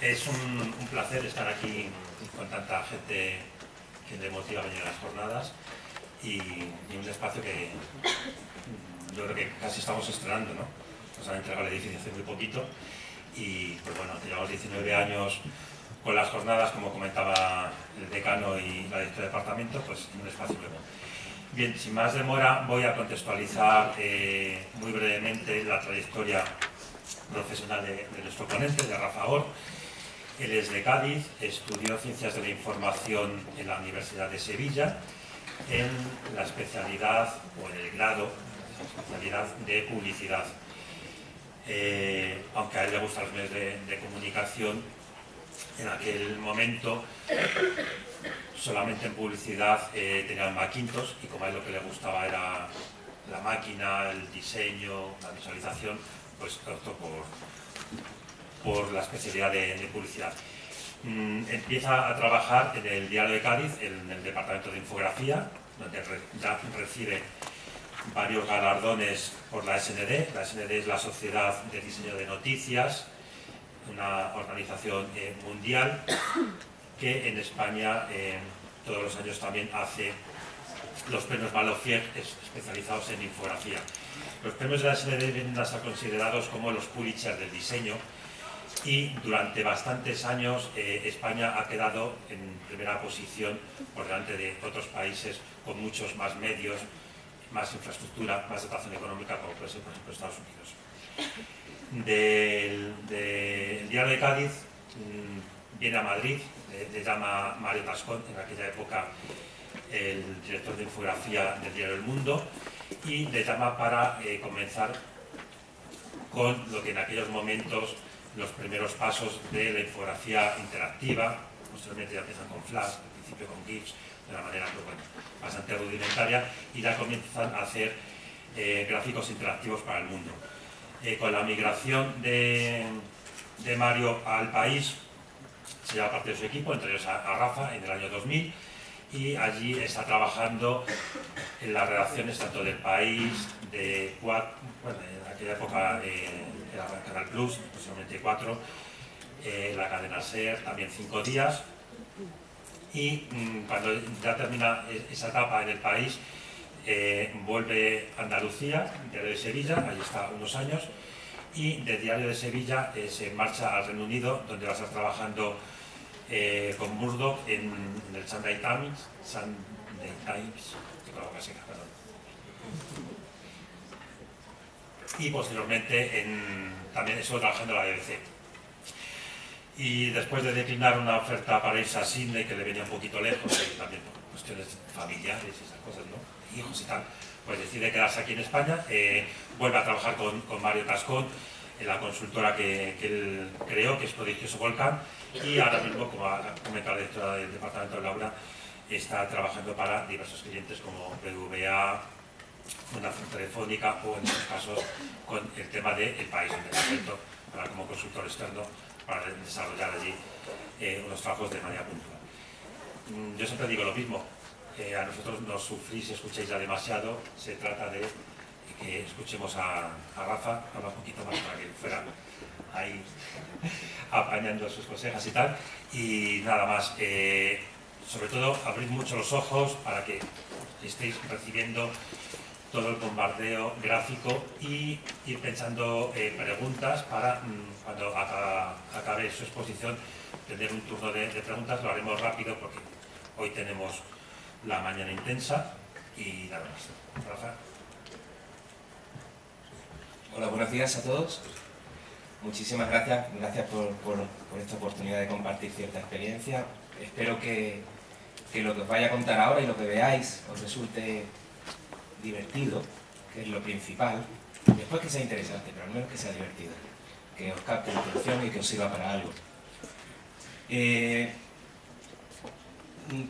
Es un placer estar aquí con tanta gente que le motiva a venir a las jornadas y un espacio que yo creo que casi estamos estrenando, ¿no? Nos han entregado el edificio hace muy poquito y pues bueno, llevamos 19 años con las jornadas, como comentaba el decano y la directora de departamento, pues en un espacio nuevo. Bien, sin más demora voy a contextualizar muy brevemente la trayectoria profesional de nuestro ponente, de Rafa Or. Él es de Cádiz, estudió Ciencias de la Información en la Universidad de Sevilla, en la especialidad, o en el grado, especialidad de publicidad. Aunque a él le gustan los medios de comunicación, en aquel momento solamente en publicidad tenía el Macintosh, y como a él lo que le gustaba era la máquina, el diseño, la visualización, pues optó por la especialidad de publicidad. Empieza a trabajar en el Diario de Cádiz, en el departamento de infografía, donde ya recibe varios galardones por la SND. La SND es la Sociedad de Diseño de Noticias, una organización mundial que en España todos los años también hace los premios Malofier especializados en infografía. Los premios de la SND vienen a ser considerados como los Pulitzer del diseño, y durante bastantes años España ha quedado en primera posición por delante de otros países con muchos más medios, más infraestructura, más dotación económica, como puede ser, por ejemplo, Estados Unidos. Del Diario de Cádiz viene a Madrid, le llama Mario Tascón, en aquella época el director de infografía del diario El Mundo, y le llama para comenzar con lo que en aquellos momentos los primeros pasos de la infografía interactiva. Posteriormente ya empiezan con Flash, al principio con GIFs, de una manera pues, bueno, bastante rudimentaria, y ya comienzan a hacer gráficos interactivos para el mundo. Con la migración de Mario al País, se lleva parte de su equipo, entre ellos a Rafa, en el año 2000, y allí está trabajando en las redacciones tanto del País, de bueno, en aquella época era Canal Plus, posiblemente 4, la cadena SER, también 5 días, y cuando ya termina esa etapa en el País, vuelve a Andalucía, Diario de Sevilla, allí está unos años, y de Diario de Sevilla se marcha al Reino Unido, donde va a estar trabajando con Murdoch en el Sunday Times, perdón. Y posteriormente también estuvo trabajando en la BBC. Y después de declinar una oferta para irse a Sydney, que le venía un poquito lejos, y también por cuestiones familiares y esas cosas, ¿no? Hijos y tal, pues decide quedarse aquí en España, vuelve a trabajar con Mario Tascón en la consultora que él creó, que es Prodigioso Volcán, y ahora mismo, como ha comentado la directora del departamento Laura, está trabajando para diversos clientes como BVA, Fundación Telefónica, o en estos casos con el tema del País, donde me siento ahora como consultor externo para desarrollar allí unos trabajos de manera puntual. Yo siempre digo lo mismo, a nosotros nos sufrís y escuchéis ya demasiado, se trata de que escuchemos a Rafa, habla un poquito más para que fuera ahí apañando sus consejas y tal, y nada más, sobre todo abrid mucho los ojos para que estéis recibiendo todo el bombardeo gráfico y ir pensando preguntas para cuando acabe su exposición tener un turno de preguntas. Lo haremos rápido porque hoy tenemos la mañana intensa y nada más. Rafa. Hola, buenos días a todos. Muchísimas gracias por esta oportunidad de compartir cierta experiencia. Espero que lo que os vaya a contar ahora y lo que veáis os resulte divertido, que es lo principal. Después que sea interesante, pero al menos que sea divertido, que os capte la atención y que os sirva para algo.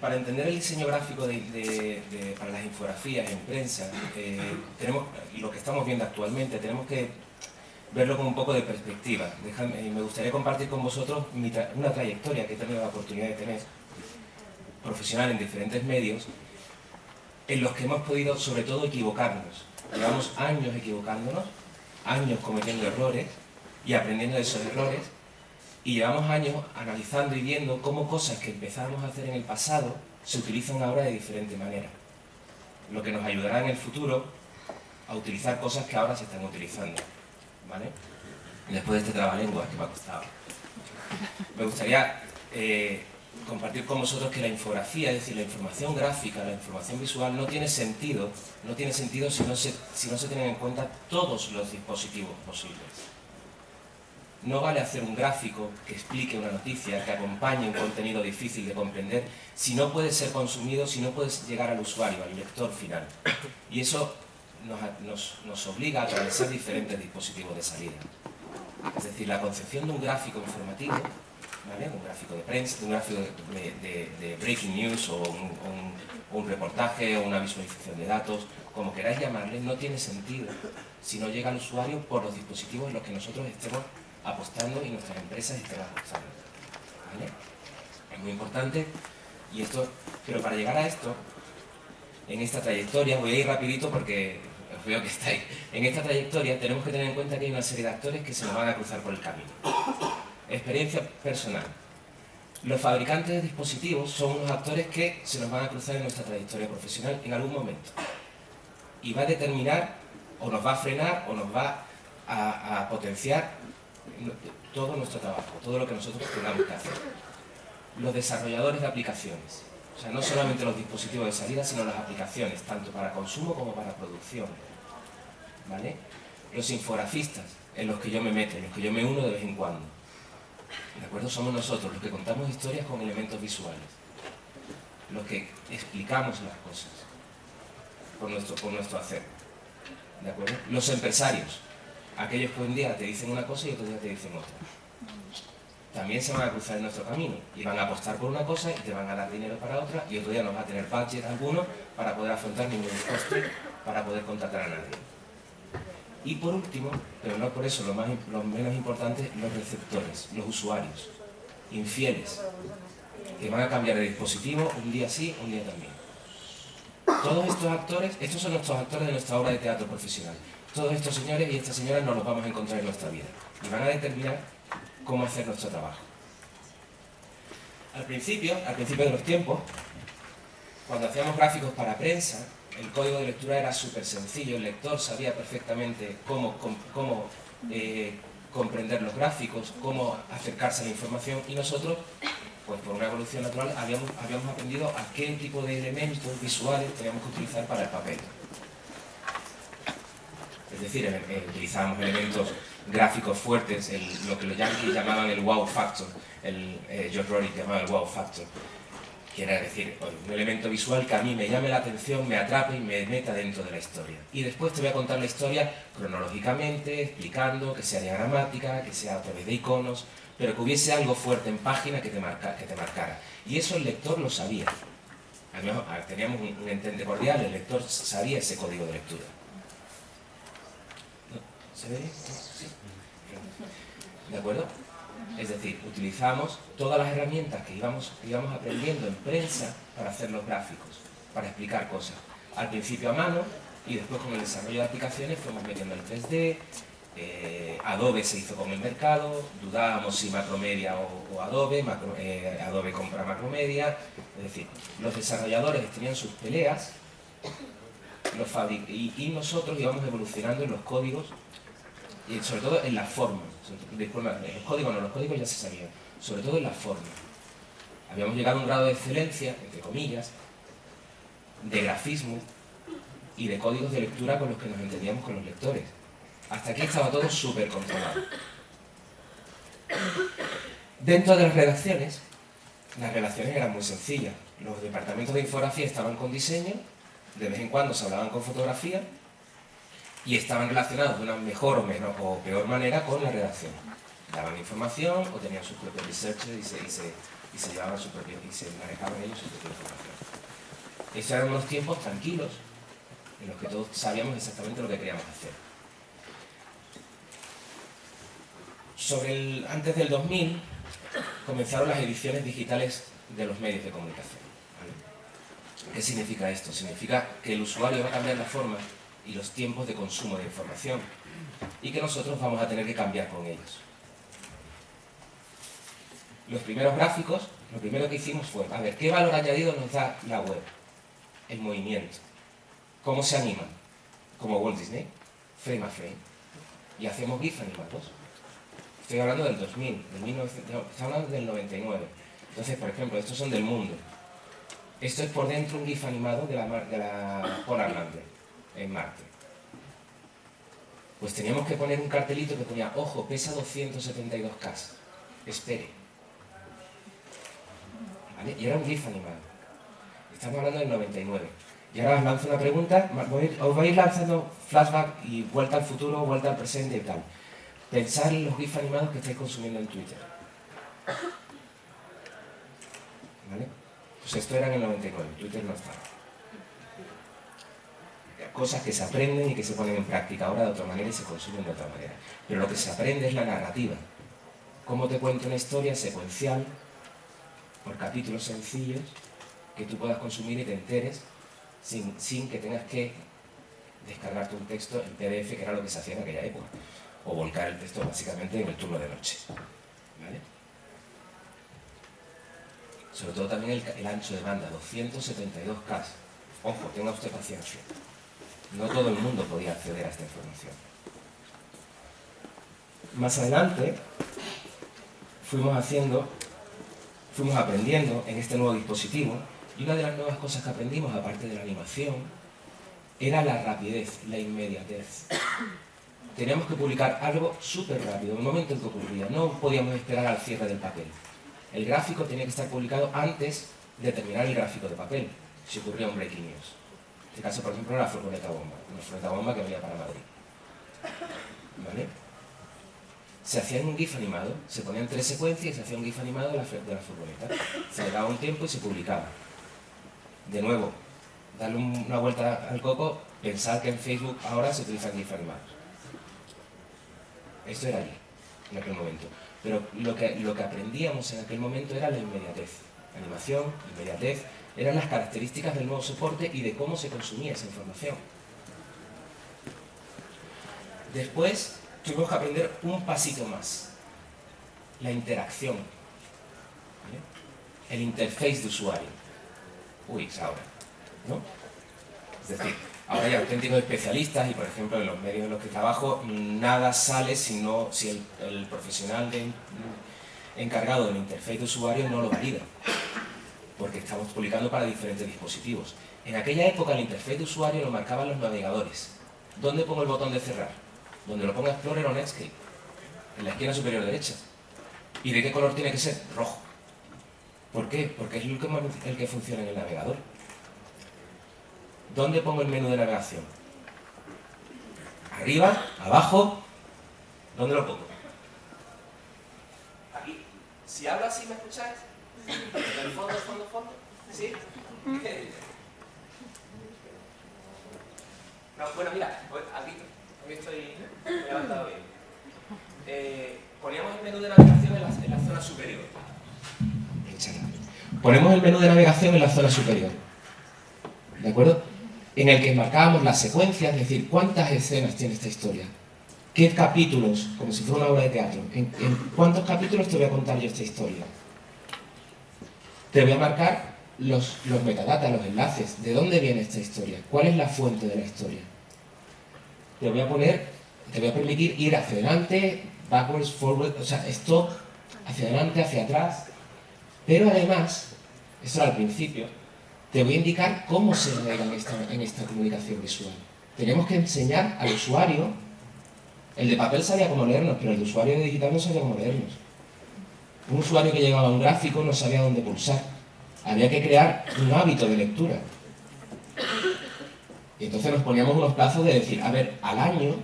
Para entender el diseño gráfico para las infografías en prensa, y lo que estamos viendo actualmente, tenemos que verlo con un poco de perspectiva. Me gustaría compartir con vosotros una trayectoria que he tenido la oportunidad de tener, profesional en diferentes medios, en los que hemos podido, sobre todo, equivocarnos. Llevamos años equivocándonos, años cometiendo errores y aprendiendo de esos errores, Y llevamos años analizando y viendo cómo cosas que empezamos a hacer en el pasado se utilizan ahora de diferente manera. Lo que nos ayudará en el futuro a utilizar cosas que ahora se están utilizando, ¿vale? Después de este trabalenguas que me ha costado. Me gustaría compartir con vosotros que la infografía, es decir, la información gráfica, la información visual, no tiene sentido si no se tienen en cuenta todos los dispositivos posibles. No vale hacer un gráfico que explique una noticia, que acompañe un contenido difícil de comprender, si no puede ser consumido, si no puede llegar al usuario, al lector final. Y eso nos obliga a atravesar diferentes dispositivos de salida. Es decir, la concepción de un gráfico informativo, ¿vale? Un gráfico de prensa, un gráfico de breaking news o un reportaje o una visualización de datos, como queráis llamarle, no tiene sentido si no llega al usuario por los dispositivos en los que nosotros estemos apostando y nuestras empresas estén apostando, ¿vale? Es muy importante y esto, pero para llegar a esto, en esta trayectoria, voy a ir rapidito porque os veo que estáis, en esta trayectoria tenemos que tener en cuenta que hay una serie de actores que se nos van a cruzar por el camino. Experiencia personal. Los fabricantes de dispositivos son unos actores que se nos van a cruzar en nuestra trayectoria profesional en algún momento y va a determinar o nos va a frenar o nos va a potenciar todo nuestro trabajo, todo lo que nosotros tengamos que hacer. Los desarrolladores de aplicaciones, o sea, no solamente los dispositivos de salida, sino las aplicaciones, tanto para consumo como para producción, ¿vale? Los infografistas, en los que yo me meto, en los que yo me uno de vez en cuando, ¿de acuerdo? Somos nosotros los que contamos historias con elementos visuales, los que explicamos las cosas por nuestro hacer, ¿de acuerdo? Los empresarios, aquellos que un día te dicen una cosa y otro día te dicen otra. También se van a cruzar en nuestro camino y van a apostar por una cosa y te van a dar dinero para otra y otro día no va a tener budget alguno para poder afrontar ningún coste, para poder contratar a nadie. Y por último, pero no por eso lo menos importante, los receptores, los usuarios, infieles, que van a cambiar de dispositivo un día sí, un día también. Todos estos actores, estos son nuestros actores de nuestra obra de teatro profesional. Todos estos señores y estas señoras nos los vamos a encontrar en nuestra vida y van a determinar cómo hacer nuestro trabajo. Al principio de los tiempos, cuando hacíamos gráficos para prensa, el código de lectura era súper sencillo, el lector sabía perfectamente cómo comprender los gráficos, cómo acercarse a la información y nosotros, pues por una evolución natural, habíamos aprendido a qué tipo de elementos visuales teníamos que utilizar para el papel. Es decir, utilizábamos elementos gráficos fuertes, lo que los yankees llamaban el wow factor, George Rory llamaba el wow factor, que era decir, un elemento visual que a mí me llame la atención, me atrape y me meta dentro de la historia. Y después te voy a contar la historia cronológicamente, explicando, que sea diagramática, que sea a través de iconos, pero que hubiese algo fuerte en página que te marcara. Y eso el lector lo sabía. Teníamos un entente cordial, el lector sabía ese código de lectura. ¿Se ve? Sí. ¿De acuerdo? Es decir, utilizamos todas las herramientas que íbamos aprendiendo en prensa para hacer los gráficos, para explicar cosas. Al principio a mano y después con el desarrollo de aplicaciones fuimos metiendo el 3D, Adobe se hizo con el mercado, dudábamos si Macromedia o Adobe, Adobe compra Macromedia, es decir, los desarrolladores tenían sus peleas y nosotros íbamos evolucionando en los códigos y sobre todo en la forma. Disculpa, los códigos ya se sabían, sobre todo en la forma. Habíamos llegado a un grado de excelencia, entre comillas, de grafismo y de códigos de lectura con los que nos entendíamos con los lectores. Hasta aquí estaba todo súper controlado. Dentro de las redacciones eran muy sencillas. Los departamentos de infografía estaban con diseño, de vez en cuando se hablaban con fotografía y estaban relacionados de una mejor o peor manera con la redacción. Daban información o tenían sus propios researchers y se llevaban y se manejaban ellos su propia información. Estos eran unos tiempos tranquilos en los que todos sabíamos exactamente lo que queríamos hacer. Antes del 2000 comenzaron las ediciones digitales de los medios de comunicación, ¿vale? ¿Qué significa esto? Significa que el usuario va a cambiar la forma y los tiempos de consumo de información y que nosotros vamos a tener que cambiar con ellos. Los primeros gráficos, lo primero que hicimos fue, a ver, ¿qué valor añadido nos da la web? El movimiento. ¿Cómo se anima? Como Walt Disney, frame a frame. Y hacemos GIF animados. Estoy hablando del 2000, estoy hablando del 99. Entonces, por ejemplo, estos son del mundo. Esto es por dentro un GIF animado de la Polar Lander, en Marte. Pues teníamos que poner un cartelito que ponía, ojo, pesa 272K, espere. ¿Vale? Y era un GIF animado. Estamos hablando del 99. Y ahora os lanzo una pregunta, os vais lanzando flashback y vuelta al futuro, vuelta al presente y tal. Pensad en los GIF animados que estáis consumiendo en Twitter. ¿Vale? Pues esto era en el 99, Twitter no estaba. Cosas que se aprenden y que se ponen en práctica ahora de otra manera y se consumen de otra manera. Pero lo que se aprende es la narrativa. Cómo te cuento una historia secuencial, por capítulos sencillos, que tú puedas consumir y te enteres sin que tengas que descargarte un texto en PDF, que era lo que se hacía en aquella época. O volcar el texto básicamente en el turno de noche. ¿Vale? Sobre todo también el ancho de banda, 272K. Ojo, tenga usted paciencia. No todo el mundo podía acceder a esta información. Más adelante fuimos aprendiendo en este nuevo dispositivo, y una de las nuevas cosas que aprendimos, aparte de la animación, era la rapidez, la inmediatez. Teníamos que publicar algo súper rápido, en el momento en que ocurría. No podíamos esperar al cierre del papel. El gráfico tenía que estar publicado antes de terminar el gráfico de papel, si ocurría un breaking news. En este caso, por ejemplo, era la furgoneta bomba, una furgoneta bomba que venía para Madrid. ¿Vale? Se hacía en un GIF animado, se ponían 3 secuencias y se hacía un GIF animado de la furgoneta. Se le daba un tiempo y se publicaba. De nuevo, darle una vuelta al coco, pensar que en Facebook ahora se utilizan GIF animados. Esto era allí, en aquel momento. Pero lo que aprendíamos en aquel momento era la inmediatez. Animación, inmediatez, eran las características del nuevo soporte y de cómo se consumía esa información. Después tuvimos que aprender un pasito más. La interacción. ¿Vale? El interface de usuario. Uy, es ahora, ¿no? Es decir, ahora hay auténticos especialistas y, por ejemplo, en los medios en los que trabajo, nada sale si el profesional encargado del interface de usuario no lo valida, porque estamos publicando para diferentes dispositivos. En aquella época el interface de usuario lo marcaban los navegadores. ¿Dónde pongo el botón de cerrar? Donde lo ponga Explorer o Netscape, en la esquina superior derecha. ¿Y de qué color tiene que ser? Rojo. ¿Por qué? Porque es el que funciona en el navegador. ¿Dónde pongo el menú de navegación? ¿Arriba? ¿Abajo? ¿Dónde lo pongo? Aquí. Si hablo así, ¿me escucháis? ¿En el fondo? ¿Sí? No, bueno, mira, aquí estoy levantado bien. Poníamos el menú de navegación en la zona superior. Ponemos el menú de navegación en la zona superior. ¿De acuerdo? En el que marcábamos las secuencias, es decir, cuántas escenas tiene esta historia. ¿Qué capítulos? Como si fuera una obra de teatro. ¿En cuántos capítulos te voy a contar yo esta historia? Te voy a marcar los metadatas, los enlaces. ¿De dónde viene esta historia? ¿Cuál es la fuente de la historia? Te voy a permitir ir hacia adelante, backwards, forward, o sea, stop, hacia adelante, hacia atrás. Pero además, eso era al principio, te voy a indicar cómo se navega en esta comunicación visual. Tenemos que enseñar al usuario, el de papel sabía cómo leernos, pero el de usuario de digital no sabía cómo leernos. Un usuario que llegaba a un gráfico no sabía dónde pulsar. Había que crear un hábito de lectura. Y entonces nos poníamos unos plazos de decir, a ver, al año,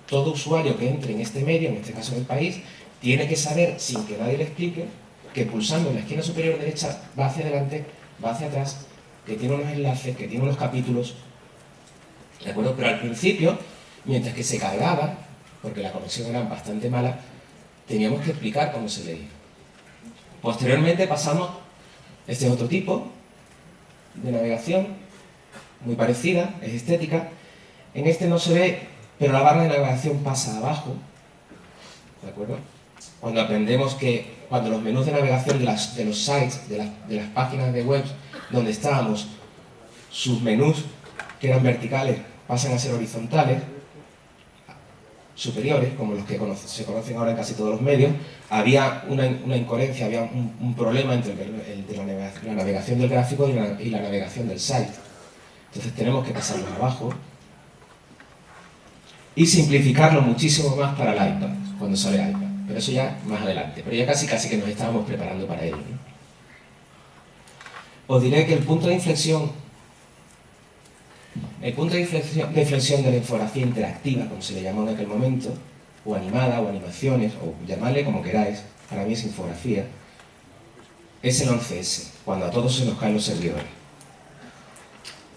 todo usuario que entre en este medio, en este caso en el país, tiene que saber, sin que nadie le explique, que pulsando en la esquina superior derecha va hacia adelante, va hacia atrás, que tiene unos enlaces, que tiene unos capítulos, ¿de acuerdo? Pero al principio, mientras que se cargaba, porque la conexión era bastante mala, teníamos que explicar cómo se leía. Posteriormente pasamos, este es otro tipo de navegación, muy parecida, es estética. En este no se ve, pero la barra de navegación pasa abajo, ¿de acuerdo? cuando aprendemos que cuando los menús de navegación de los sites, de las páginas de web donde estábamos, sus menús que eran verticales pasan a ser horizontales, superiores, como los que se conocen ahora en casi todos los medios, había una incoherencia, había un problema entre la navegación del gráfico y la navegación del site. Entonces tenemos que pasarlos abajo y simplificarlo muchísimo más para el iPad, cuando sale el iPad. Pero eso ya más adelante, pero ya casi que nos estábamos preparando para ello, ¿no? Os diré que el punto de inflexión de la infografía interactiva, como se le llamó en aquel momento, o animada, o animaciones, o llamadle como queráis, para mí es infografía, es el 11S, cuando a todos se nos caen los servidores.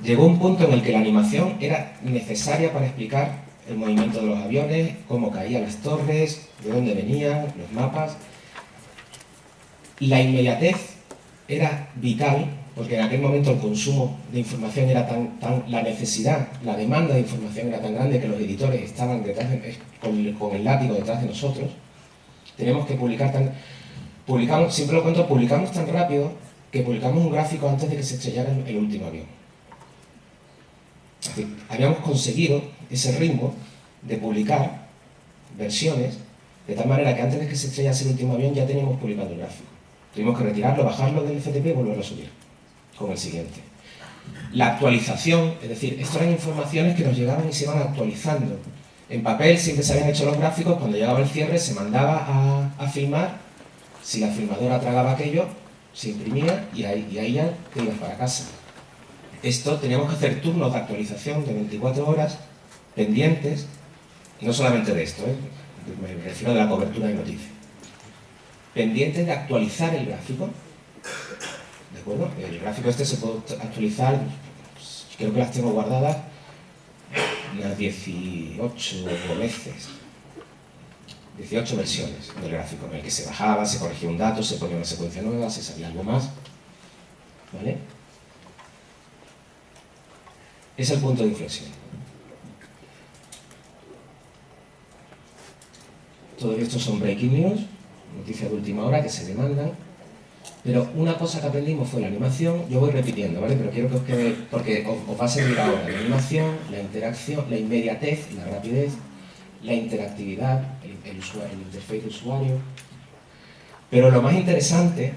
Llegó un punto en el que la animación era necesaria para explicar el movimiento de los aviones, cómo caían las torres, de dónde venían, los mapas. La inmediatez era vital, porque en aquel momento el consumo de información era la necesidad, la demanda de información era tan grande que los editores estaban con el látigo detrás de nosotros. Tenemos que publicamos tan rápido que publicamos un gráfico antes de que se estrellara el último avión. Así, habíamos conseguido ese ritmo de publicar versiones de tal manera que antes de que se estrellase el último avión ya teníamos publicado el gráfico. Tuvimos que retirarlo, bajarlo del FTP y volverlo a subir con el siguiente. La actualización, es decir, estas eran informaciones que nos llegaban y se iban actualizando. En papel siempre se habían hecho los gráficos, cuando llegaba el cierre se mandaba a filmar, si la filmadora tragaba aquello, se imprimía y ahí ya te ibas para casa. Esto teníamos que hacer turnos de actualización de 24 horas pendientes, no solamente de esto, me refiero a la cobertura de noticias, pendientes de actualizar el gráfico. ¿De acuerdo? El gráfico este se puede actualizar, creo que las tengo guardadas unas 18 veces. 18 versiones del gráfico, en el que se bajaba, se corregía un dato, se ponía una secuencia nueva, se sabía algo más. ¿Vale? Es el punto de inflexión. Todo esto son breaking news, noticias de última hora que se demandan. Pero una cosa que aprendimos fue la animación. Yo voy repitiendo, ¿vale? Pero quiero que os quede, porque os va a servir ahora la animación, la interacción, la inmediatez, la rapidez, la interactividad, el interface de usuario. Pero lo más interesante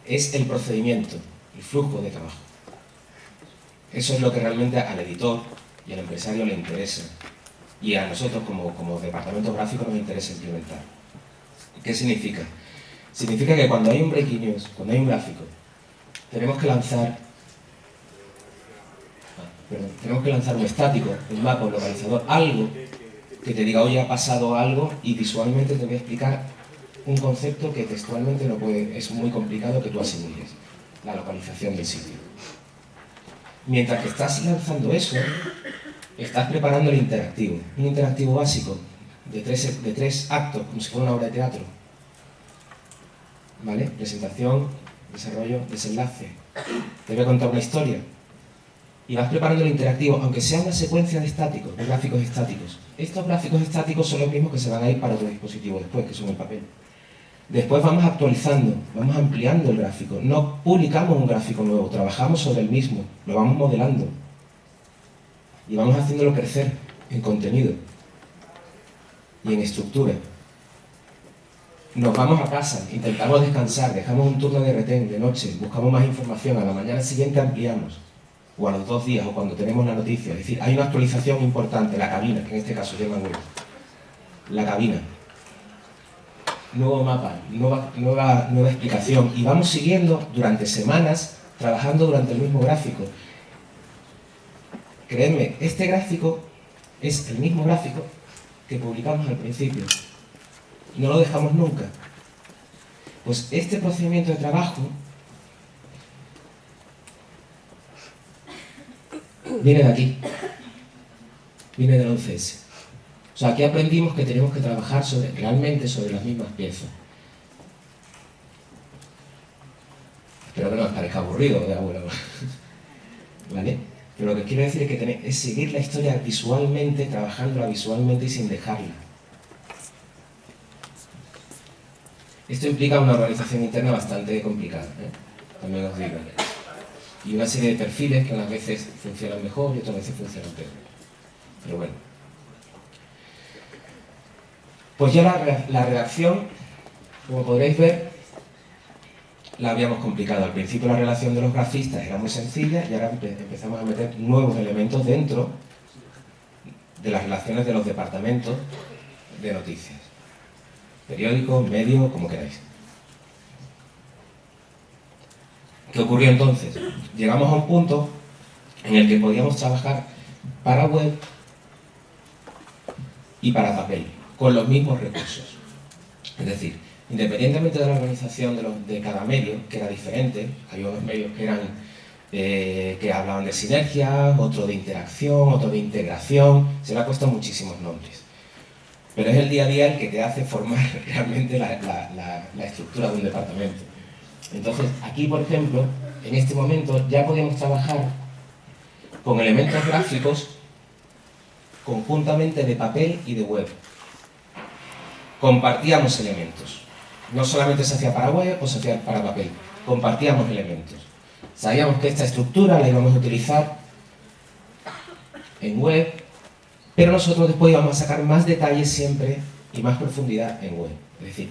es el procedimiento, el flujo de trabajo. Eso es lo que realmente al editor y al empresario le interesa. Y a nosotros como departamento gráfico nos interesa implementar. ¿Qué significa? Significa que cuando hay un breaking news, cuando hay un gráfico, tenemos que lanzar un estático, un mapa, un localizador, algo que te diga, oye, ha pasado algo, y visualmente te voy a explicar un concepto que textualmente es muy complicado que tú asimiles, la localización del sitio. Mientras que estás lanzando eso, estás preparando el interactivo, un interactivo básico de tres actos, como si fuera una obra de teatro. ¿Vale? Presentación, desarrollo, desenlace. Te voy a contar una historia. Y vas preparando el interactivo, aunque sea una secuencia de gráficos estáticos. Estos gráficos estáticos son los mismos que se van a ir para otro dispositivo después, que son el papel. Después vamos actualizando, vamos ampliando el gráfico. No publicamos un gráfico nuevo, trabajamos sobre el mismo, lo vamos modelando. Y vamos haciéndolo crecer en contenido y en estructura. Nos vamos a casa, intentamos descansar, dejamos un turno de retén de noche, buscamos más información, a la mañana siguiente ampliamos, o a los 2 días, o cuando tenemos la noticia. Es decir, hay una actualización importante, la cabina, que en este caso llaman la cabina. Nuevo mapa, nueva explicación, y vamos siguiendo durante semanas, trabajando durante el mismo gráfico. Creedme, este gráfico es el mismo gráfico que publicamos al principio. No lo dejamos nunca. Pues este procedimiento de trabajo viene de aquí, viene del 11S. O sea, aquí aprendimos que tenemos que trabajar realmente sobre las mismas piezas. Espero que no os parezca aburrido, de abuelo. ¿Vale? Pero lo que quiero decir es seguir la historia visualmente, trabajándola visualmente y sin dejarla. Esto implica una organización interna bastante complicada, también os digo. Y una serie de perfiles que unas veces funcionan mejor y otras veces funcionan peor. Pero bueno. Pues ya la redacción, como podréis ver, la habíamos complicado. Al principio la relación de los grafistas era muy sencilla y ahora empezamos a meter nuevos elementos dentro de las relaciones de los departamentos de noticias. Periódicos, medios, como queráis. ¿Qué ocurrió entonces? Llegamos a un punto en el que podíamos trabajar para web y para papel, con los mismos recursos. Es decir, independientemente de la organización de cada medio, que era diferente, había unos medios que eran que hablaban de sinergia, otro de interacción, otro de integración, se le ha puesto muchísimos nombres. Pero es el día a día el que te hace formar realmente la estructura de un departamento. Entonces, aquí, por ejemplo, en este momento ya podemos trabajar con elementos gráficos conjuntamente de papel y de web. Compartíamos elementos. No solamente se hacía para web o se hacía para papel. Compartíamos elementos. Sabíamos que esta estructura la íbamos a utilizar en web, pero nosotros después íbamos a sacar más detalles siempre y más profundidad en web. Es decir,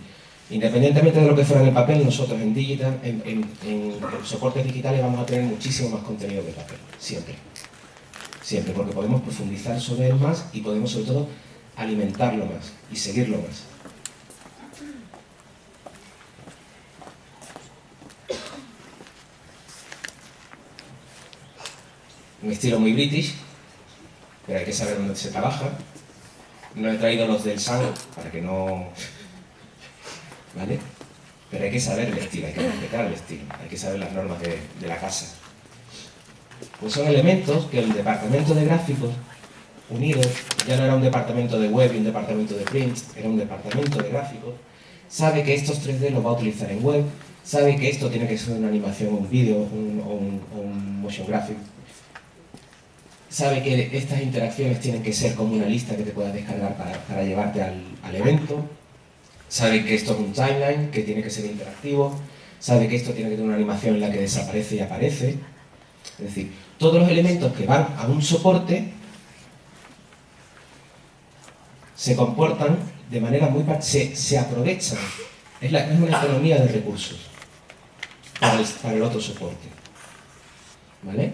independientemente de lo que fuera en el papel, nosotros en digital, en soportes digitales vamos a tener muchísimo más contenido de papel, siempre. Siempre, porque podemos profundizar sobre él más y podemos sobre todo alimentarlo más y seguirlo más. Un estilo muy british, pero hay que saber dónde se trabaja. No he traído los del SAN para que no... ¿Vale? Pero hay que saber el estilo, hay que respetar el estilo, hay que saber las normas de la casa. Pues son elementos que el departamento de gráficos unidos, ya no era un departamento de web y un departamento de print, era un departamento de gráficos, sabe que estos 3D los va a utilizar en web, sabe que esto tiene que ser una animación, un vídeo o un motion graphic, sabe que estas interacciones tienen que ser como una lista que te puedas descargar para llevarte al evento, sabe que esto es un timeline, que tiene que ser interactivo, sabe que esto tiene que tener una animación en la que desaparece y aparece. Es decir, todos los elementos que van a un soporte se comportan de manera muy... se aprovechan. Es una economía de recursos para el otro soporte. ¿Vale?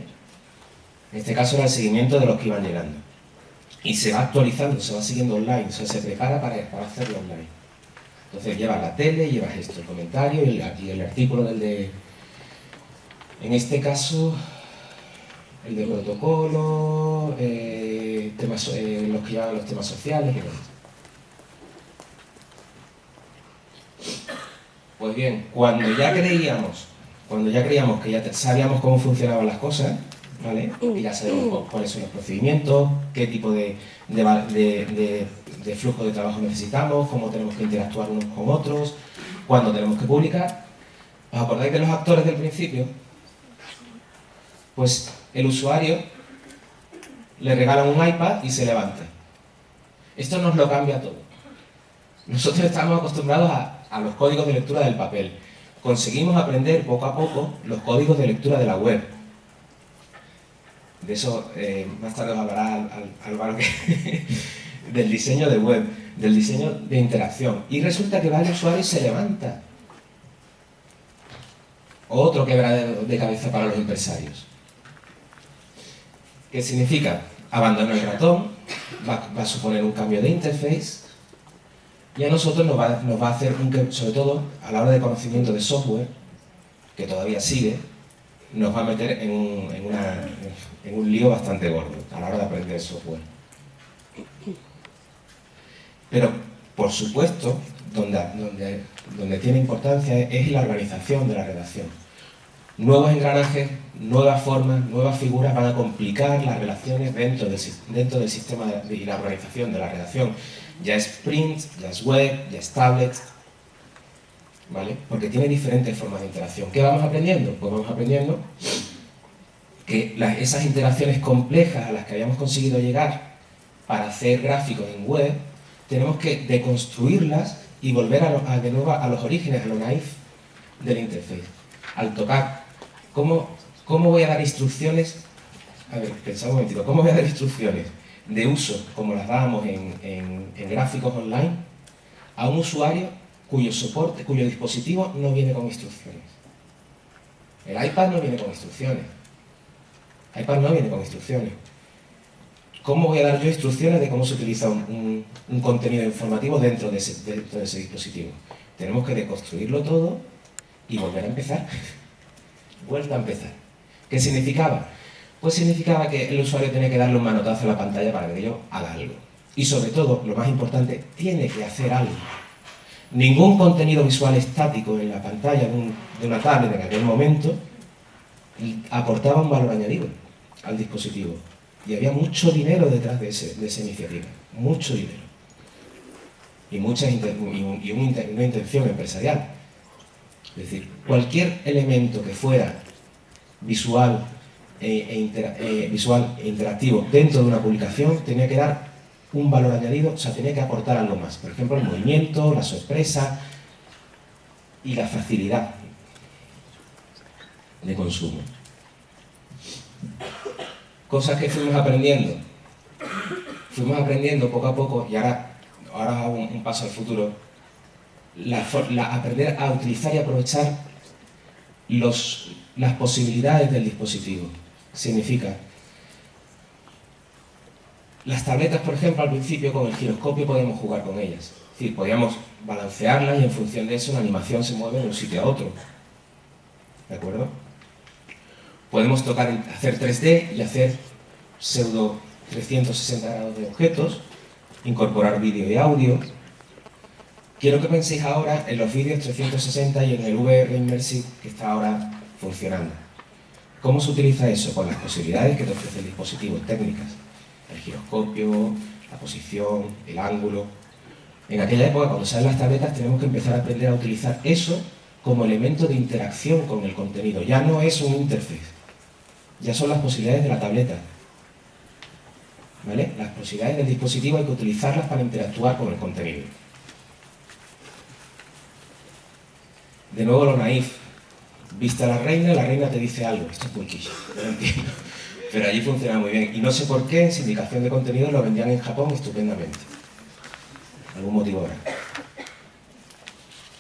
En este caso era el seguimiento de los que iban llegando. Y se va actualizando, se va siguiendo online, o sea, se prepara para hacerlo online. Entonces llevas la tele, llevas esto, el comentario y el artículo del de... En este caso, el de protocolo, temas, los que llevan los temas sociales y demás. Pues bien, cuando ya creíamos que ya sabíamos cómo funcionaban las cosas, ¿vale? Y ya sabemos cuáles son los procedimientos, qué tipo de flujo de trabajo necesitamos, cómo tenemos que interactuar unos con otros, cuándo tenemos que publicar. ¿Os acordáis de los actores del principio? Pues el usuario le regala un iPad y se levanta. Esto nos lo cambia todo. Nosotros estamos acostumbrados a los códigos de lectura del papel. Conseguimos aprender poco a poco los códigos de lectura de la web. De eso más tarde os hablará Álvaro del diseño de web, del diseño de interacción. Y resulta que va el usuario y se levanta. Otro quebradero de cabeza para los empresarios. ¿Qué significa? Abandonar el ratón, va a suponer un cambio de interface y a nosotros nos va a hacer, sobre todo a la hora de conocimiento de software, que todavía sigue, nos va a meter en un lío bastante gordo a la hora de aprender software. Pero, por supuesto, donde tiene importancia es la organización de la redacción. Nuevos engranajes, nuevas formas, nuevas figuras van a complicar las relaciones dentro del sistema y la organización de la redacción. Ya es print, ya es web, ya es tablet, ¿vale? Porque tiene diferentes formas de interacción. ¿Qué vamos aprendiendo? Pues vamos aprendiendo que esas interacciones complejas a las que habíamos conseguido llegar para hacer gráficos en web, tenemos que deconstruirlas y volver de nuevo a los orígenes, a lo naif del interface. Al tocar, ¿cómo voy a dar instrucciones? A ver, pensad un momentito, ¿cómo voy a dar instrucciones de uso, como las dábamos en gráficos online, a un usuario cuyo dispositivo no viene con instrucciones? El iPad no viene con instrucciones. iPad no viene con instrucciones. ¿Cómo voy a dar yo instrucciones de cómo se utiliza un contenido informativo dentro de ese dispositivo? Tenemos que deconstruirlo todo y volver a empezar. Vuelta a empezar. ¿Qué significaba? Pues significaba que el usuario tenía que darle un manotazo a la pantalla para que ello haga algo. Y sobre todo, lo más importante, tiene que hacer algo. Ningún contenido visual estático en la pantalla de una tablet en aquel momento aportaba un valor añadido al dispositivo. Y había mucho dinero detrás de esa iniciativa. Mucho dinero. Y una intención empresarial. Es decir, cualquier elemento que fuera visual e interactivo dentro de una publicación tenía que dar un valor añadido, o sea, tenía que aportar algo más. Por ejemplo, el movimiento, la sorpresa y la facilidad de consumo. Cosas que fuimos aprendiendo. Fuimos aprendiendo poco a poco y ahora hago un paso al futuro. Aprender a utilizar y aprovechar las posibilidades del dispositivo. Significa, las tabletas, por ejemplo, al principio con el giroscopio podíamos jugar con ellas. Es decir, podíamos balancearlas y en función de eso la animación se mueve de un sitio a otro. ¿De acuerdo? Podemos hacer 3D y hacer pseudo 360 grados de objetos, incorporar vídeo y audio. Quiero que penséis ahora en los vídeos 360 y en el VR Immersive que está ahora funcionando. ¿Cómo se utiliza eso? Con las posibilidades que te ofrece el dispositivo, técnicas. El giroscopio, la posición, el ángulo. En aquella época, cuando salen las tabletas, tenemos que empezar a aprender a utilizar eso como elemento de interacción con el contenido. Ya no es un interface, ya son las posibilidades de la tableta. ¿Vale? Las posibilidades del dispositivo hay que utilizarlas para interactuar con el contenido. De nuevo lo naif. Viste a la reina te dice algo. Esto es muy quiche, no lo entiendo. Pero allí funciona muy bien. Y no sé por qué, en sindicación de contenido lo vendían en Japón estupendamente. Algún motivo habrá.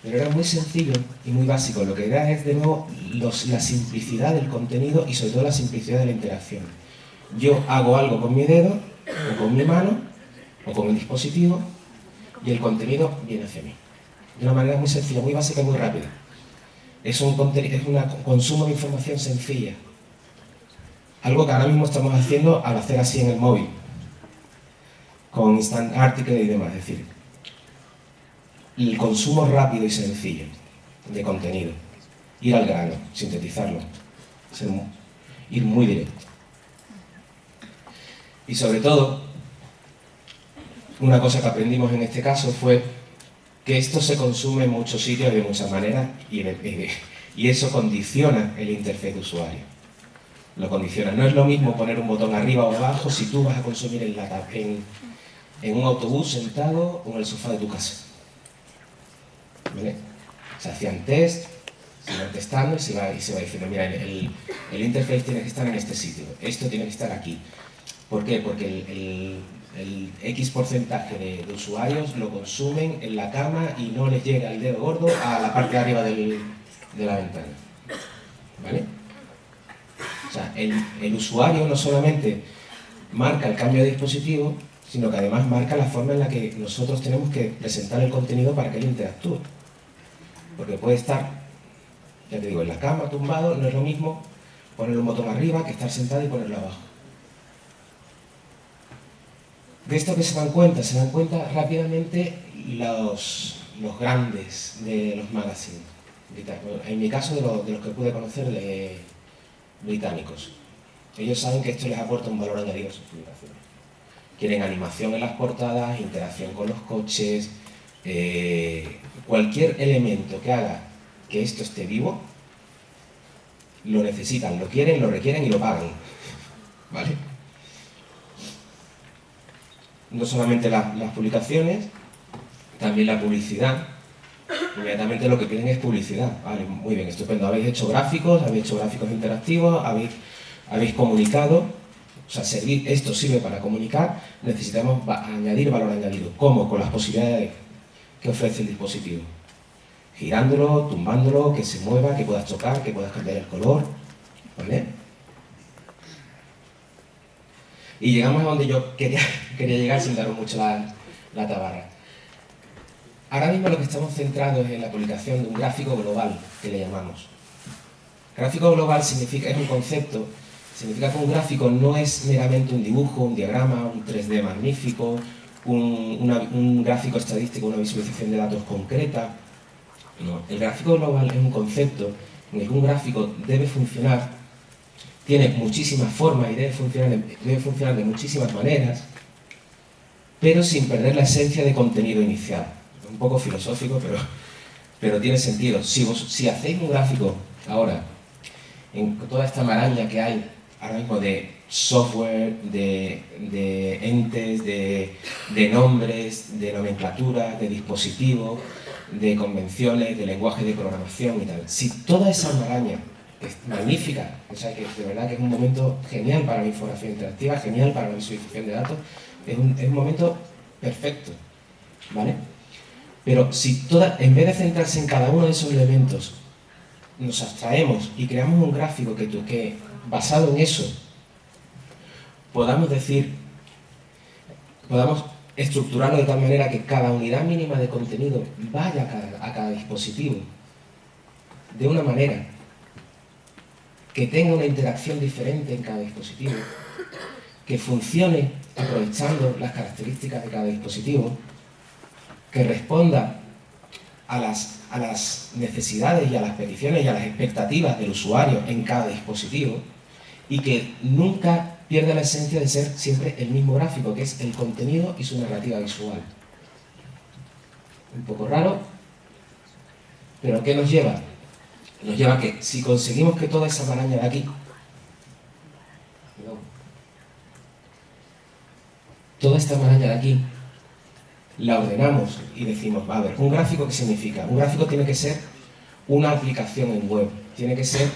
Pero era muy sencillo y muy básico. Lo que era es, de nuevo, la simplicidad del contenido y sobre todo la simplicidad de la interacción. Yo hago algo con mi dedo, o con mi mano, o con el dispositivo, y el contenido viene hacia mí. De una manera muy sencilla, muy básica y muy rápida. Es un consumo de información sencilla. Algo que ahora mismo estamos haciendo al hacer así en el móvil, con Instant Article y demás. Es decir, el consumo rápido y sencillo de contenido. Ir al grano, sintetizarlo, ir muy directo. Y sobre todo, una cosa que aprendimos en este caso fue que esto se consume en muchos sitios de muchas maneras y eso condiciona el interfaz de usuario. Lo condiciona. No es lo mismo poner un botón arriba o abajo si tú vas a consumir en un autobús sentado o en el sofá de tu casa. ¿Vale? Se hacían test, se van testando y se va diciendo, mira, el interface tiene que estar en este sitio, esto tiene que estar aquí. ¿Por qué? Porque el X porcentaje de usuarios lo consumen en la cama y no les llega el dedo gordo a la parte de arriba de la ventana. ¿Vale? O sea, el usuario no solamente marca el cambio de dispositivo, sino que además marca la forma en la que nosotros tenemos que presentar el contenido para que él interactúe. Porque puede estar, ya te digo, en la cama, tumbado, no es lo mismo poner un botón arriba que estar sentado y ponerlo abajo. De esto que se dan cuenta rápidamente los grandes de los magazines. En mi caso, de los que pude conocer británicos. Ellos saben que esto les aporta un valor añadido a sus publicaciones. Quieren animación en las portadas, interacción con los coches, cualquier elemento que haga que esto esté vivo, lo necesitan, lo quieren, lo requieren y lo pagan. ¿Vale? No solamente las publicaciones, también la publicidad. inmediatamente lo que piden es publicidad. Vale, muy bien, estupendo, habéis hecho gráficos interactivos, habéis comunicado, o sea, esto sirve para comunicar, necesitamos añadir valor añadido. ¿Cómo? Con las posibilidades que ofrece el dispositivo. Girándolo, tumbándolo, que se mueva, que puedas tocar, que puedas cambiar el color, ¿vale? Y llegamos a donde yo quería llegar sin daros mucho la tabarra. Ahora mismo lo que estamos centrados es en la publicación de un gráfico global, que le llamamos. Gráfico global es un concepto, significa que un gráfico no es meramente un dibujo, un diagrama, un 3D magnífico, un gráfico estadístico, una visualización de datos concreta. No, el gráfico global es un concepto en el que un gráfico debe funcionar, tiene muchísimas formas y debe funcionar de muchísimas maneras, pero sin perder la esencia de contenido inicial. Un poco filosófico, pero tiene sentido. Si hacéis un gráfico ahora, en toda esta maraña que hay ahora mismo de software, de entes, de nombres, de nomenclatura, de dispositivos, de convenciones, de lenguaje de programación y tal, si toda esa maraña es magnífica, o sea que de verdad que es un momento genial para la información interactiva, genial para la visualización de datos, es un momento perfecto, ¿vale? Pero si en vez de centrarse en cada uno de esos elementos, nos abstraemos y creamos un gráfico que basado en eso, podamos estructurarlo de tal manera que cada unidad mínima de contenido vaya a cada dispositivo de una manera que tenga una interacción diferente en cada dispositivo, que funcione aprovechando las características de cada dispositivo, que responda a las necesidades y a las peticiones y a las expectativas del usuario en cada dispositivo y que nunca pierda la esencia de ser siempre el mismo gráfico, que es el contenido y su narrativa visual. Un poco raro, pero ¿qué nos lleva? Nos lleva a que si conseguimos que toda esa maraña de aquí, toda esta maraña de aquí, la ordenamos y decimos, a ver, ¿un gráfico qué significa? Un gráfico tiene que ser una aplicación en web, tiene que ser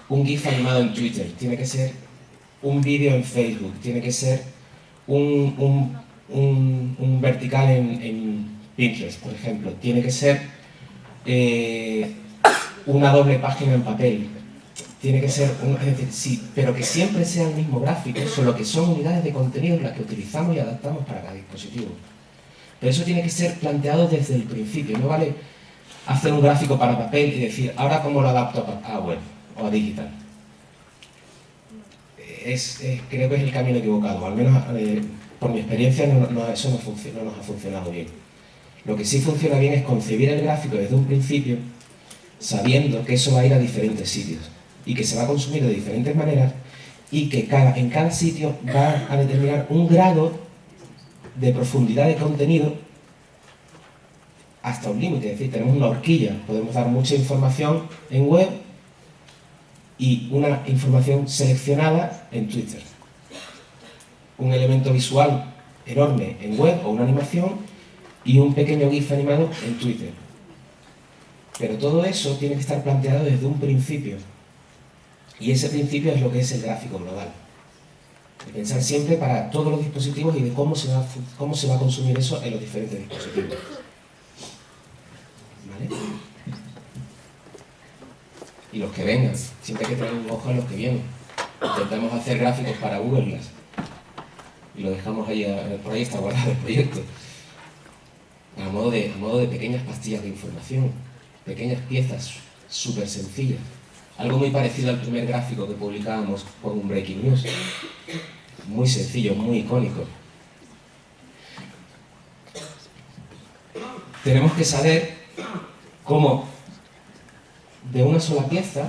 un GIF animado en Twitter, tiene que ser un vídeo en Facebook, tiene que ser un vertical en Pinterest, por ejemplo, tiene que ser una doble página en papel, tiene que ser, es decir, sí, pero que siempre sea el mismo gráfico, solo que son unidades de contenido las que utilizamos y adaptamos para cada dispositivo. Pero eso tiene que ser planteado desde el principio, no vale hacer un gráfico para papel y decir, ahora cómo lo adapto a web o a digital. Creo que es el camino equivocado, al menos por mi experiencia eso no nos ha funcionado bien. Lo que sí funciona bien es concebir el gráfico desde un principio, sabiendo que eso va a ir a diferentes sitios y que se va a consumir de diferentes maneras y que en cada sitio va a determinar un grado de profundidad de contenido hasta un límite, es decir, tenemos una horquilla, podemos dar mucha información en web y una información seleccionada en Twitter. Un elemento visual enorme en web o una animación y un pequeño GIF animado en Twitter. Pero todo eso tiene que estar planteado desde un principio. Y ese principio es lo que es el gráfico global. De pensar siempre para todos los dispositivos y de cómo se va a consumir eso en los diferentes dispositivos. ¿Vale? Y los que vengan, siempre hay que tener un ojo a los que vienen. Intentamos hacer gráficos para Google Glass y lo dejamos ahí, por ahí está guardado el proyecto. A modo de pequeñas pastillas de información, pequeñas piezas súper sencillas. Algo muy parecido al primer gráfico que publicábamos con un Breaking News. Muy sencillo, muy icónico. Tenemos que saber cómo, de una sola pieza,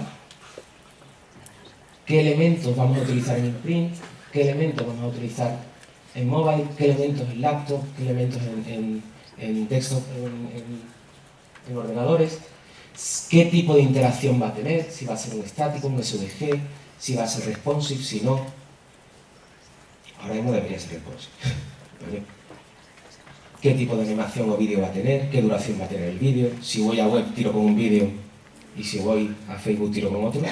qué elementos vamos a utilizar en imprint, qué elementos vamos a utilizar en mobile, qué elementos en laptop, qué elementos en desktop, en ordenadores, qué tipo de interacción va a tener, si va a ser un estático, un SVG, si va a ser responsive, si no. Ahora mismo debería ser responsive. ¿Vale? qué tipo de animación o vídeo va a tener, qué duración va a tener el vídeo, si voy a web tiro con un vídeo y si voy a Facebook tiro con otro,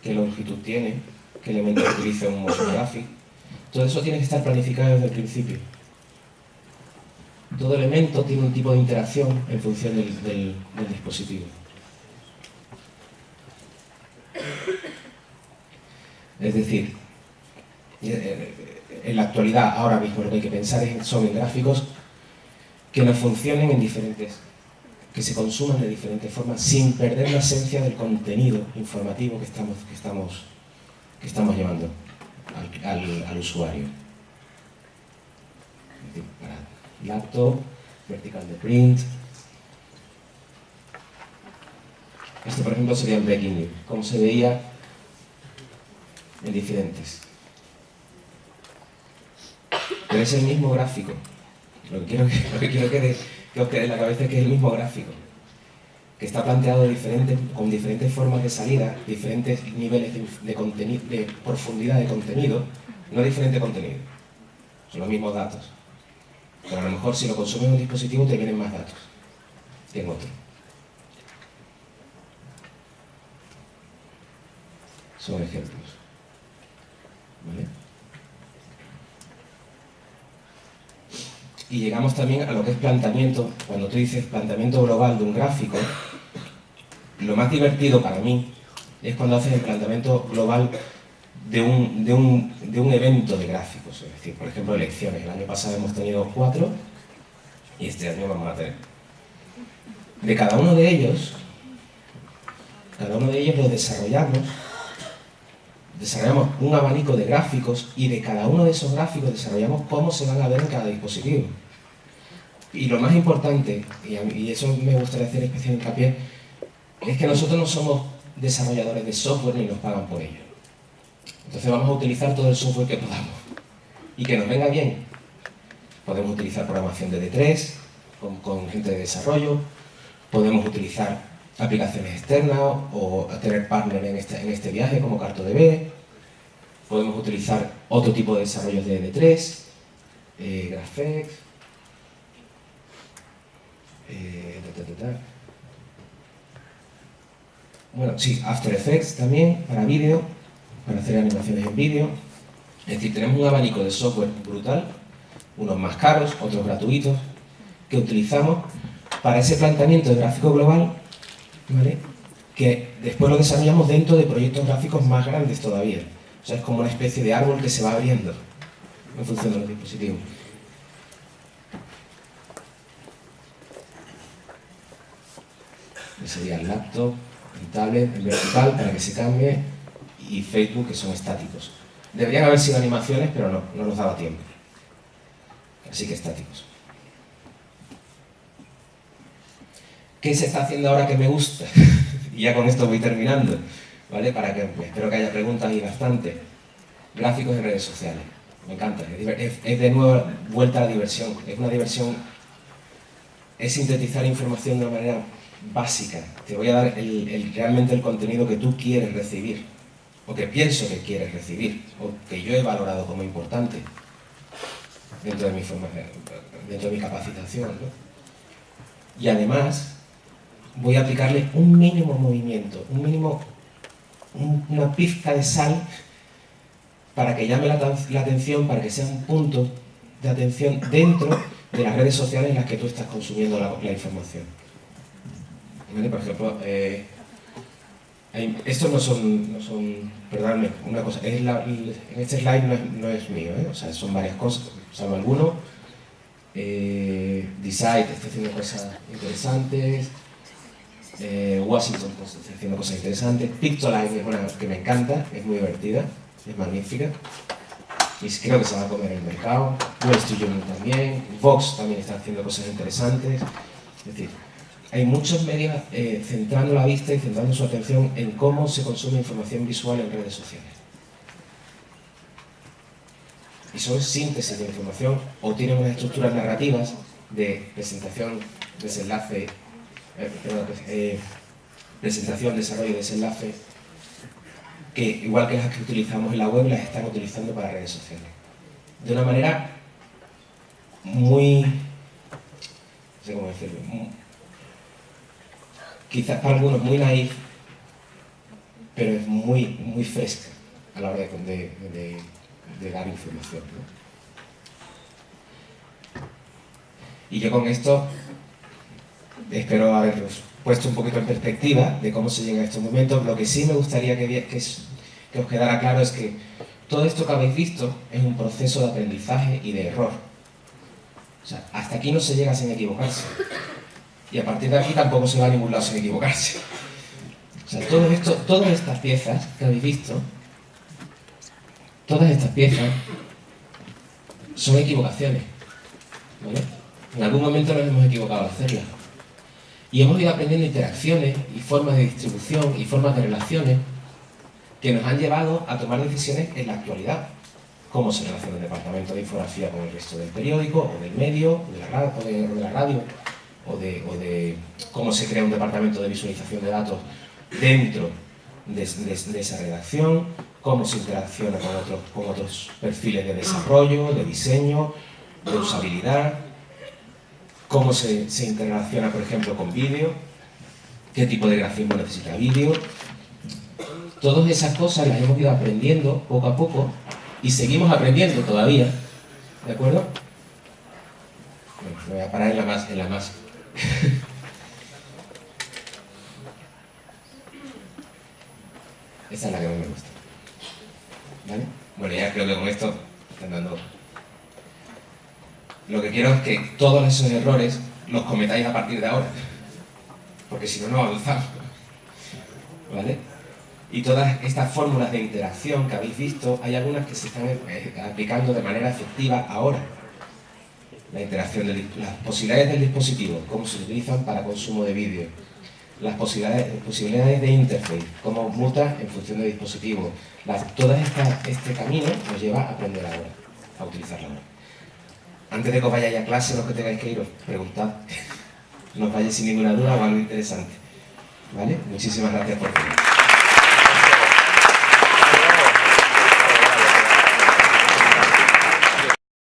qué longitud tiene, qué elementos utiliza un motion graphic. Todo eso tiene que estar planificado desde el principio. Todo elemento tiene un tipo de interacción en función del dispositivo. Es decir, en la actualidad, ahora mismo lo que hay que pensar son en gráficos que nos funcionen en diferentes, que se consuman de diferentes formas sin perder la esencia del contenido informativo que estamos llevando al usuario. Es decir, para laptop, vertical de print. Esto, por ejemplo, sería el breaking news, como se veía en diferentes. Pero es el mismo gráfico. Lo que quiero que os quede en la cabeza es que es el mismo gráfico, que está planteado con diferentes formas de salida, diferentes niveles de contenido, de profundidad de contenido, no diferente contenido. Son los mismos datos. Pero a lo mejor si lo consumes en un dispositivo te vienen más datos que en otro. Son ejemplos. ¿Vale? Y llegamos también a lo que es planteamiento. Cuando tú dices planteamiento global de un gráfico, lo más divertido para mí es cuando haces el planteamiento global de un evento de gráficos. Es decir, por ejemplo, elecciones. El año pasado hemos tenido 4 y este año vamos a tener. De cada uno de ellos lo desarrollamos un abanico de gráficos y de cada uno de esos gráficos desarrollamos cómo se van a ver en cada dispositivo. Y lo más importante, y eso me gustaría hacer especial hincapié, es que nosotros no somos desarrolladores de software ni nos pagan por ello. Entonces vamos a utilizar todo el software que podamos y que nos venga bien. Podemos utilizar programación de D3 con gente de desarrollo, podemos utilizar aplicaciones externas o tener partner en este viaje como CartoDB, podemos utilizar otro tipo de desarrollos de D3, GraphX, bueno, sí, After Effects también para vídeo, para hacer animaciones en vídeo. Es decir, tenemos un abanico de software brutal, unos más caros, otros gratuitos, que utilizamos para ese planteamiento de gráfico global, ¿vale? Que después lo desarrollamos dentro de proyectos gráficos más grandes todavía. O sea, es como una especie de árbol que se va abriendo en función de los dispositivos. Ese sería el laptop, el tablet, el vertical para que se cambie y Facebook que son estáticos. Deberían haber sido animaciones, pero no nos daba tiempo. Así que estáticos. ¿Qué se está haciendo ahora que me gusta? Y ya con esto voy terminando, ¿vale? Espero que haya preguntas y bastante. Gráficos en redes sociales. Me encanta. Es de nuevo vuelta a la diversión. Es una diversión. Es sintetizar información de una manera básica. Te voy a dar realmente el contenido que tú quieres recibir, o que pienso que quieres recibir, o que yo he valorado como importante dentro de mi capacitación, ¿no? Y además voy a aplicarle un mínimo movimiento, una pizca de sal para que llame la atención, para que sea un punto de atención dentro de las redes sociales en las que tú estás consumiendo la información. ¿Vale? Por ejemplo, estos no son, perdóname, una cosa, en este slide no es mío, o sea, son varias cosas, salvo alguno. Decide está haciendo cosas interesantes, Washington está haciendo cosas interesantes, Pictoline es una que me encanta, es muy divertida, es magnífica y creo que se va a comer el mercado. Web Studio también, Vox también está haciendo cosas interesantes. Es decir, hay muchos medios centrando la vista y centrando su atención en cómo se consume información visual en redes sociales. Y son síntesis de información o tienen unas estructuras narrativas de presentación, desenlace, presentación, desarrollo, desenlace, que igual que las que utilizamos en la web, las están utilizando para redes sociales. De una manera muy no sé cómo decirlo, quizás para algunos muy naif, pero es muy fresca a la hora de dar información, ¿no? Y yo con esto espero haberos puesto un poquito en perspectiva de cómo se llega a estos momentos. Lo que sí me gustaría que os quedara claro es que todo esto que habéis visto es un proceso de aprendizaje y de error. O sea, hasta aquí no se llega sin equivocarse. Y a partir de aquí tampoco se va a ningún lado sin equivocarse. O sea, todas estas piezas que habéis visto, todas estas piezas son equivocaciones, ¿vale? En algún momento nos hemos equivocado al hacerlas. Y hemos ido aprendiendo interacciones y formas de distribución y formas de relaciones que nos han llevado a tomar decisiones en la actualidad. Cómo se relaciona el departamento de infografía con el resto del periódico, o del medio, o de la radio, o de cómo se crea un departamento de visualización de datos dentro de esa redacción, cómo se interacciona con otros perfiles de desarrollo, de diseño, de usabilidad, cómo se interrelaciona, por ejemplo, con vídeo, qué tipo de grafismo necesita vídeo. Todas esas cosas las hemos ido aprendiendo poco a poco y seguimos aprendiendo todavía, ¿de acuerdo? Bueno, me voy a parar en la más. Esa es la que más me gusta. ¿Vale? Bueno, ya creo que con esto están dando... Lo que quiero es que todos esos errores los cometáis a partir de ahora, porque si no, no avanzamos. ¿Vale? Y todas estas fórmulas de interacción que habéis visto, hay algunas que se están aplicando de manera efectiva ahora. La interacción, las posibilidades del dispositivo, cómo se utilizan para consumo de vídeo, las posibilidades de interface, cómo muta en función de dispositivo. Todo este camino nos lleva a aprender ahora, a utilizarla ahora. Antes de que os vayáis a clase, los que tengáis que ir, os preguntad. No os vayáis sin ninguna duda o algo interesante. ¿Vale? Muchísimas gracias por venir.